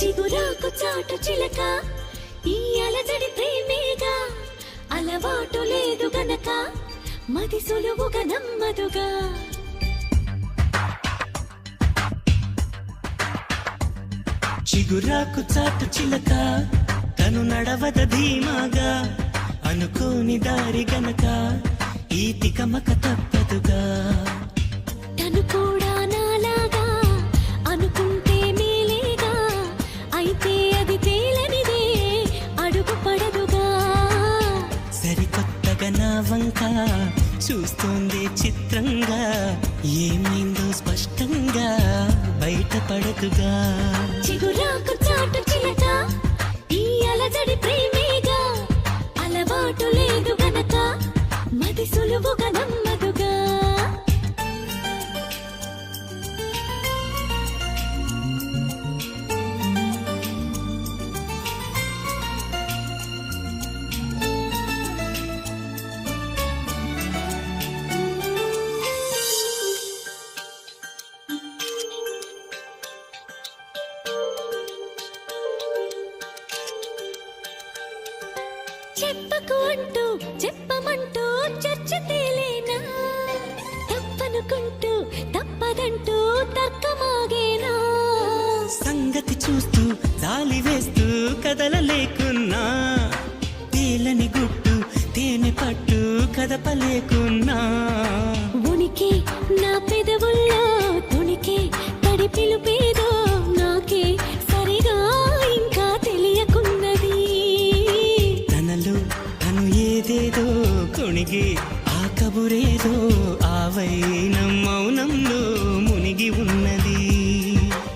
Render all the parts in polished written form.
చిగురాకు చాటు చిలక ఈ అలజడి ప్రేమేగా అలవాటు లేదు గనక మది సులువుగా నమ్మదుగా చిగురాకు చాటు చిలక తను నడవద ధీమాగా అనుకోని దారి గనక ఈ తికమక తప్పదుగా తను కూడా నాలాగా అనుకుంటే మేలేగా అయితే అది తేలనిదే అడుగు పడదుగా సరికొత్తగా నా వంక చూస్తోంది చిత్రంగా ఏమైందో స్పష్టంగా బయటపడదుగా చిగురాకు చాటు చిలక ఈ అలజడి ప్రేమేగా అలవాటు లేదు గనక మది సులువుగా నమ్మదుగా చెప్పకు అంటూ చెప్పమంటూ చర్చ తేలేనా తప్పనుకుంటూ తప్పదంటూ తర్కమాగేనా సంగతి చూస్తూ జాలి వేస్తూ కదలలేకున్నా తేలని గుట్టు తేనె పట్టు కదపలేకున్నా ఉనికి నా పెదవుల్లో తునికి తడి పిలుపేదో నాకే సరిగా ఇంకా తెలియకున్నది తనలో తను ఏదేదో కొణిగి ఆ కబురేదో ఆ వైనం మౌనంలో మునిగి ఉన్నది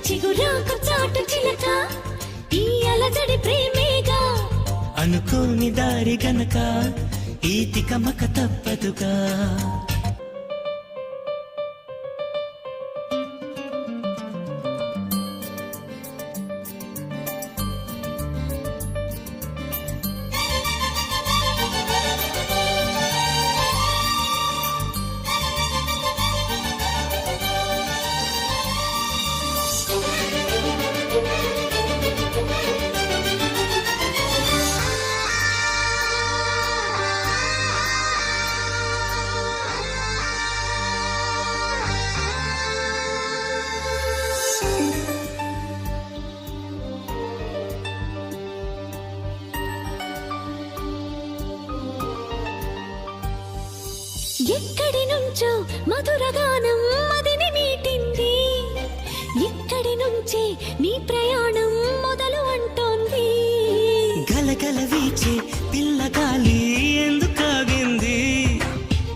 చిగురాకు చాటు చిలక ఈ అలజడి ప్రేమేగా అనుకోని దారి గనక ఈ తికమక తప్పదుగా ఎక్కడి నుంచో మధురగానం మదిని మీటింది ఇక్కడి నుంచే నీ ప్రయాణం మొదలు అంటోంది గలగల వీచే పిల్లగాలి ఎందుకాగింది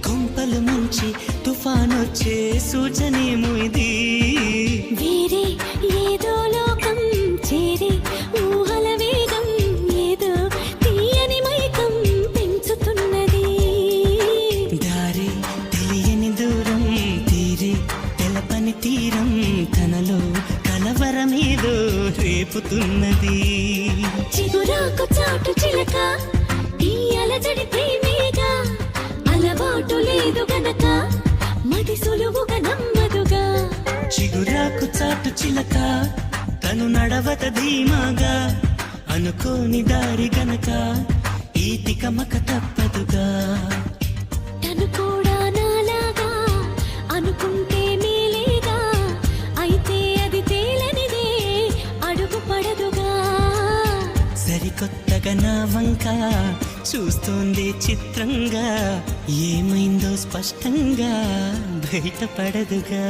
కొంపలు ముంచి తుఫానొచ్చే సూచనేమో ఇది వేరే ఏదో లోకం చేరి ఊహల వేగం ఏదో తీయని మైకం పెంచుతున్నది దారి తెలియని దూరం తీరే తెలపని తీరం తనలో కలవరమేదో రేపుతున్నది చిగురాకు చాటు చిలక ఈ అలజడి ప్రేమేగా అలవాటు లేదు గనక మది సులువుగా నమ్మదుగా చిగురాకు చాటు చిలక తను నడవత ధీమాగా అనుకోని దారి గనక ఈ తికమక తప్పదుగా తను కూడా నాలాగా అనుకుంటే మేలేగా అయితే అది తేలనిదే అడుగు పడదుగా సరికొత్తగా నా వంక చూస్తోంది చిత్రంగా ఏమైందో స్పష్టంగా బయటపడదుగా